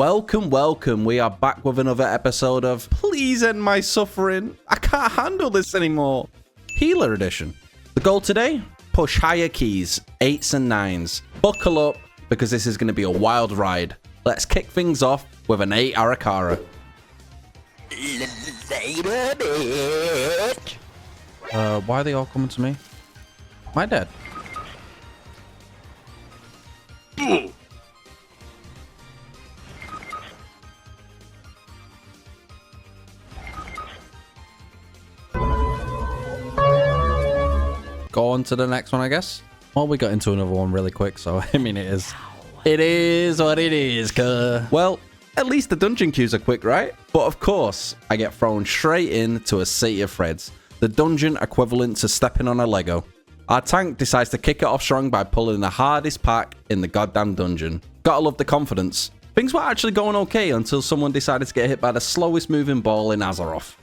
Welcome. We are back with another episode of Please End My Suffering. I can't handle this anymore. Healer Edition. The goal today? Push higher keys, 8s and 9s. Buckle up, because this is going to be a wild ride. Let's kick things off with an 8 Arakara. Why are they all coming to me? Am I dead? Go on to the next one, I guess. Well, we got into another one really quick, so I mean, it is what it is, cuh. Well, at least the dungeon queues are quick, right? But of course, I get thrown straight into a sea of threads. The dungeon equivalent to stepping on a Lego. Our tank decides to kick it off strong by pulling the hardest pack in the goddamn dungeon. Gotta love the confidence. Things were actually going okay until someone decided to get hit by the slowest moving ball in Azeroth.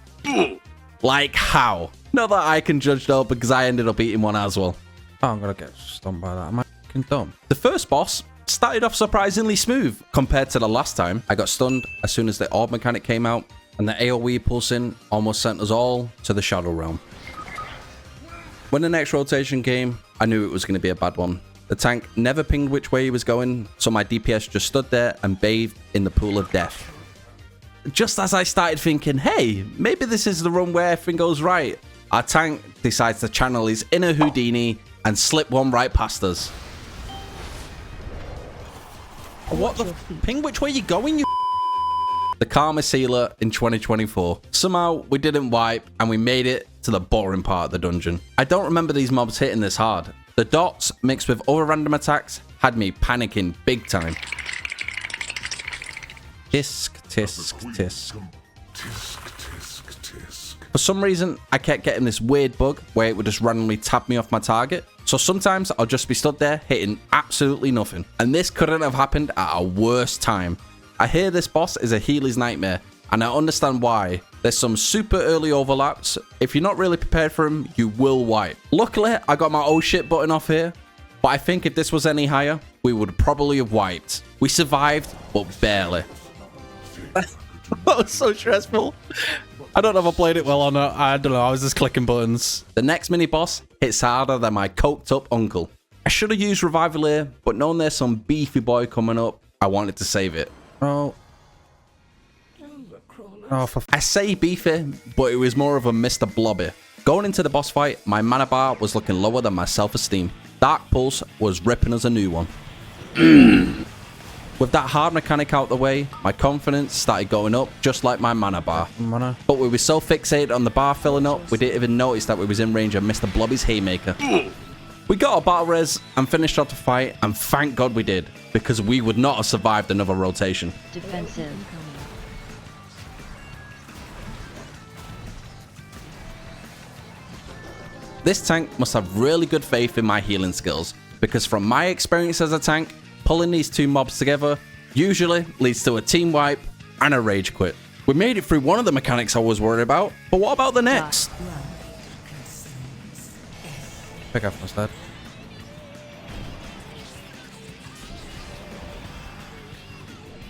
Like how? Not that I can judge though, because I ended up eating one as well. Oh, I'm gonna get stunned by that. Am I fucking dumb? The first boss started off surprisingly smooth compared to the last time. I got stunned as soon as the orb mechanic came out, and the AoE pulsing almost sent us all to the Shadow Realm. When the next rotation came, I knew it was going to be a bad one. The tank never pinged which way he was going, so my DPS just stood there and bathed in the pool of death. Just as I started thinking, hey, maybe this is the run where everything goes right, our tank decides to channel his inner Houdini and slip one right past us. What the ping? Which way are you going, you? The calmest healer in 2024. Somehow we didn't wipe and we made it to the boring part of the dungeon. I don't remember these mobs hitting this hard. The dots mixed with other random attacks had me panicking big time. Tisk, tisk, tisk. For some reason, I kept getting this weird bug where it would just randomly tap me off my target. So sometimes I'll just be stood there hitting absolutely nothing. And this couldn't have happened at a worse time. I hear this boss is a healer's nightmare, and I understand why. There's some super early overlaps. If you're not really prepared for them, you will wipe. Luckily, I got my oh shit button off here, but I think if this was any higher, we would probably have wiped. We survived, but barely. That was so stressful. I don't know if I played it well or not. I don't know. I was just clicking buttons. The next mini boss hits harder than my coked up uncle. I should have used Revival here, but knowing there's some beefy boy coming up, I wanted to save it. Oh, I say beefy, but it was more of a Mr. Blobby. Going into the boss fight, my mana bar was looking lower than my self-esteem. Dark Pulse was ripping us a new one. With that hard mechanic out the way, my confidence started going up just like my mana bar. But we were so fixated on the bar filling up, we didn't even notice that we was in range of Mr. Blobby's haymaker. We got a battle res and finished off the fight, and thank God we did, because we would not have survived another rotation. Defensive. This tank must have really good faith in my healing skills, because from my experience as a tank, pulling these two mobs together usually leads to a team wipe and a rage quit. We made it through one of the mechanics I was worried about, but what about the next? Pick up instead.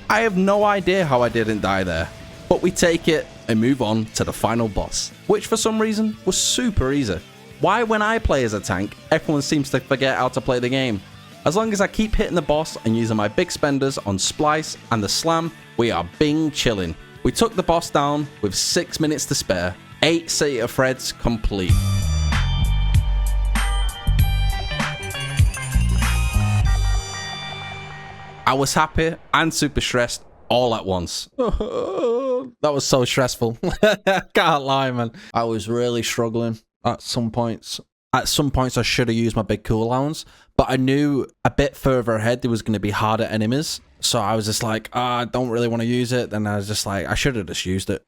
I have no idea how I didn't die there, but we take it and move on to the final boss, which for some reason was super easy. Why when I play as a tank, everyone seems to forget how to play the game? As long as I keep hitting the boss and using my big spenders on Splice and the Slam, we are bing chilling. We took the boss down with 6 minutes to spare. 8 City of Threads complete. I was happy and super stressed all at once. That was so stressful. Can't lie, man. I was really struggling at some points. At some points, I should have used my big cooldowns, but I knew a bit further ahead there was going to be harder enemies. So I was just like, I don't really want to use it. Then I was just like, I should have just used it.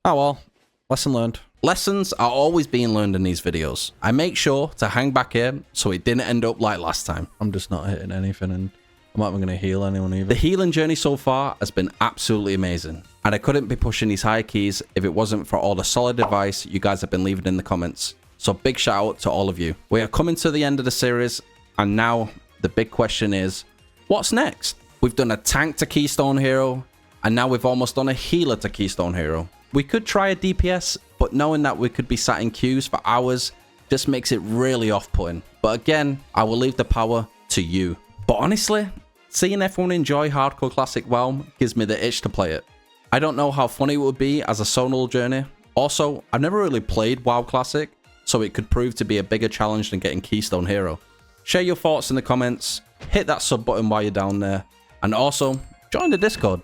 Oh well, lesson learned. Lessons are always being learned in these videos. I make sure to hang back here so it didn't end up like last time. I'm just not hitting anything, and I'm not even going to heal anyone either. The healing journey so far has been absolutely amazing, and I couldn't be pushing these high keys if it wasn't for all the solid advice you guys have been leaving in the comments. So big shout out to all of you. We are coming to the end of the series, and now the big question is, what's next? We've done a tank to Keystone Hero, and now we've almost done a healer to Keystone Hero. We could try a DPS, but knowing that we could be sat in queues for hours just makes it really off-putting. But again, I will leave the power to you. But honestly, seeing everyone enjoy Hardcore Classic WoW gives me the itch to play it. I don't know how funny it would be as a solo journey. Also, I've never really played WoW Classic, so it could prove to be a bigger challenge than getting Keystone Hero. Share your thoughts in the comments, hit that sub button while you're down there, and also join the Discord.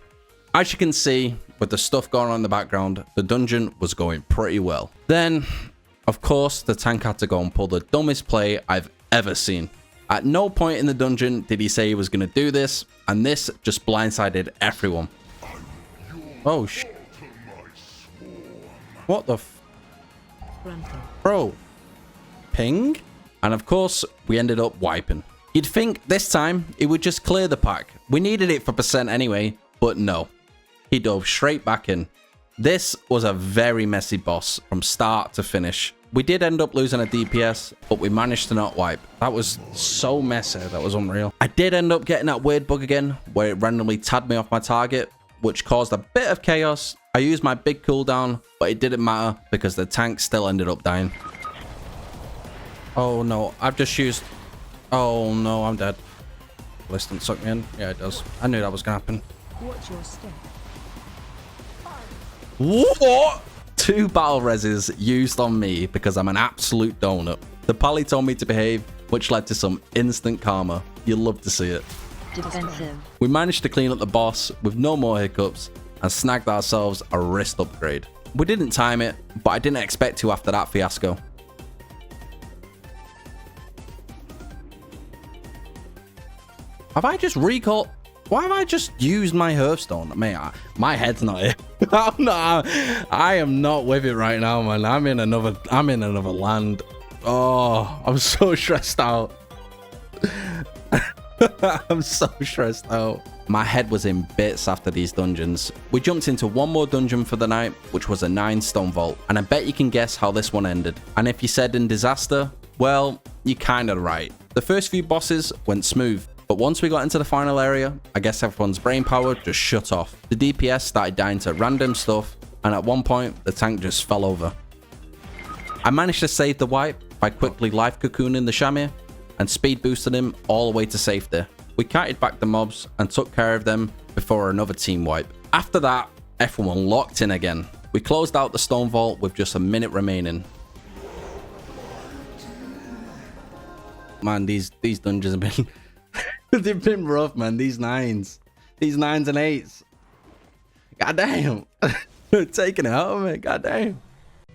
As you can see, with the stuff going on in the background, the dungeon was going pretty well. Then, of course, the tank had to go and pull the dumbest play I've ever seen. At no point in the dungeon did he say he was going to do this, and this just blindsided everyone. Oh, what the Bro. Ping? And of course, we ended up wiping. You'd think this time it would just clear the pack. We needed it for percent anyway, but no. He dove straight back in. This was a very messy boss from start to finish. We did end up losing a DPS, but we managed to not wipe. That was so messy, that was unreal. I did end up getting that weird bug again, where it randomly tagged me off my target, which caused a bit of chaos. I used my big cooldown, but it didn't matter because the tank still ended up dying. Oh no, I've just used... Oh no, I'm dead. Listen, suck me in. Yeah, it does. I knew that was gonna happen. What's your step? What? 2 battle reses used on me because I'm an absolute donut. The pally told me to behave, which led to some instant karma. You'll love to see it. Defensive. We managed to clean up the boss with no more hiccups and snagged ourselves a wrist upgrade. We didn't time it, but I didn't expect to after that fiasco. Have I just recalled? Why have I just used my Hearthstone? Mate, my head's not here. I am not with it right now, man. I'm in another land. Oh, I'm so stressed out. I'm so stressed out. My head was in bits after these dungeons. We jumped into one more dungeon for the night, which was a 9-stone vault. And I bet you can guess how this one ended. And if you said in disaster, well, you're kind of right. The first few bosses went smooth. But once we got into the final area, I guess everyone's brain power just shut off. The DPS started dying to random stuff, and at one point, the tank just fell over. I managed to save the wipe by quickly life cocooning the Shamir and speed boosted him all the way to safety. We kited back the mobs and took care of them before another team wipe. After that, everyone locked in again. We closed out the stone vault with just a minute remaining. Man, these dungeons have been... They've been rough, man. These 9s and 8s. God damn. Taking it out of me. God damn.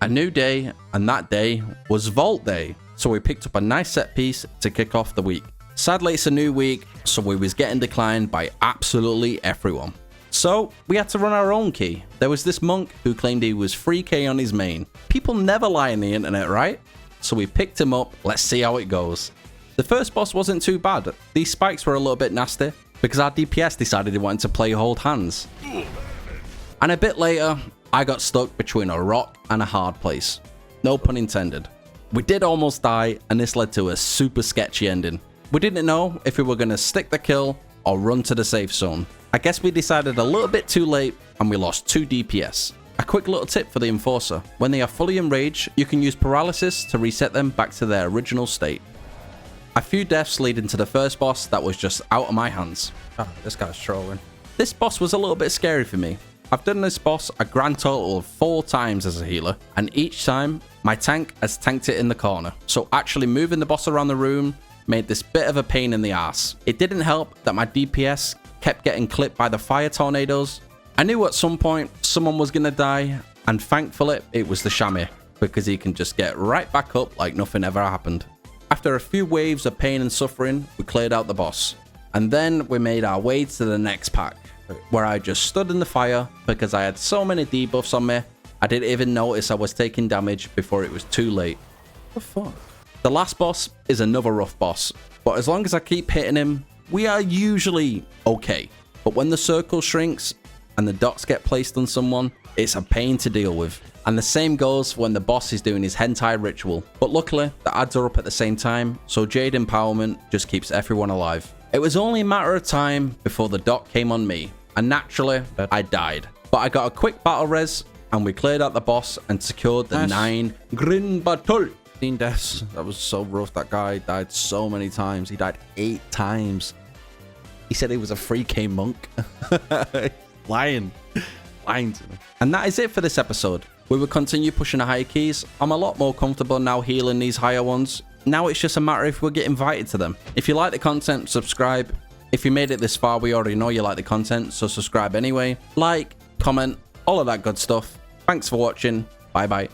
A new day, and that day was Vault Day. So we picked up a nice set piece to kick off the week. Sadly, it's a new week, so we was getting declined by absolutely everyone. So we had to run our own key. There was this monk who claimed he was 3k on his main. People never lie on the internet, right? So we picked him up. Let's see how it goes. The first boss wasn't too bad. These spikes were a little bit nasty because our DPS decided he wanted to play hold hands. And a bit later, I got stuck between a rock and a hard place. No pun intended. We did almost die, and this led to a super sketchy ending. We didn't know if we were going to stick the kill or run to the safe zone. I guess we decided a little bit too late, and we lost 2 DPS. A quick little tip for the Enforcer. When they are fully enraged, you can use paralysis to reset them back to their original state. A few deaths leading to the first boss that was just out of my hands. Oh, this guy's trolling. This boss was a little bit scary for me. I've done this boss a grand total of 4 times as a healer, and each time my tank has tanked it in the corner. So actually moving the boss around the room made this bit of a pain in the ass. It didn't help that my DPS kept getting clipped by the fire tornadoes. I knew at some point someone was gonna die, and thankfully it was the Shamir, because he can just get right back up like nothing ever happened. After a few waves of pain and suffering, we cleared out the boss. And then we made our way to the next pack, where I just stood in the fire because I had so many debuffs on me, I didn't even notice I was taking damage before it was too late. What the fuck? The last boss is another rough boss, but as long as I keep hitting him, we are usually okay. But when the circle shrinks and the dots get placed on someone, it's a pain to deal with. And the same goes when the boss is doing his hentai ritual. But luckily, the ads are up at the same time, so Jade Empowerment just keeps everyone alive. It was only a matter of time before the dot came on me, and naturally, I died. But I got a quick battle res, and we cleared out the boss and secured the 9 Grin Battle. 15 deaths. That was so rough. That guy died so many times. He died 8 times. He said he was a 3k monk. Lying to me. And that is it for this episode. We will continue pushing the higher keys. I'm a lot more comfortable now healing these higher ones. Now it's just a matter if we'll get invited to them. If you like the content, subscribe. If you made it this far, we already know you like the content, so subscribe anyway. Like, comment, all of that good stuff. Thanks for watching. Bye bye.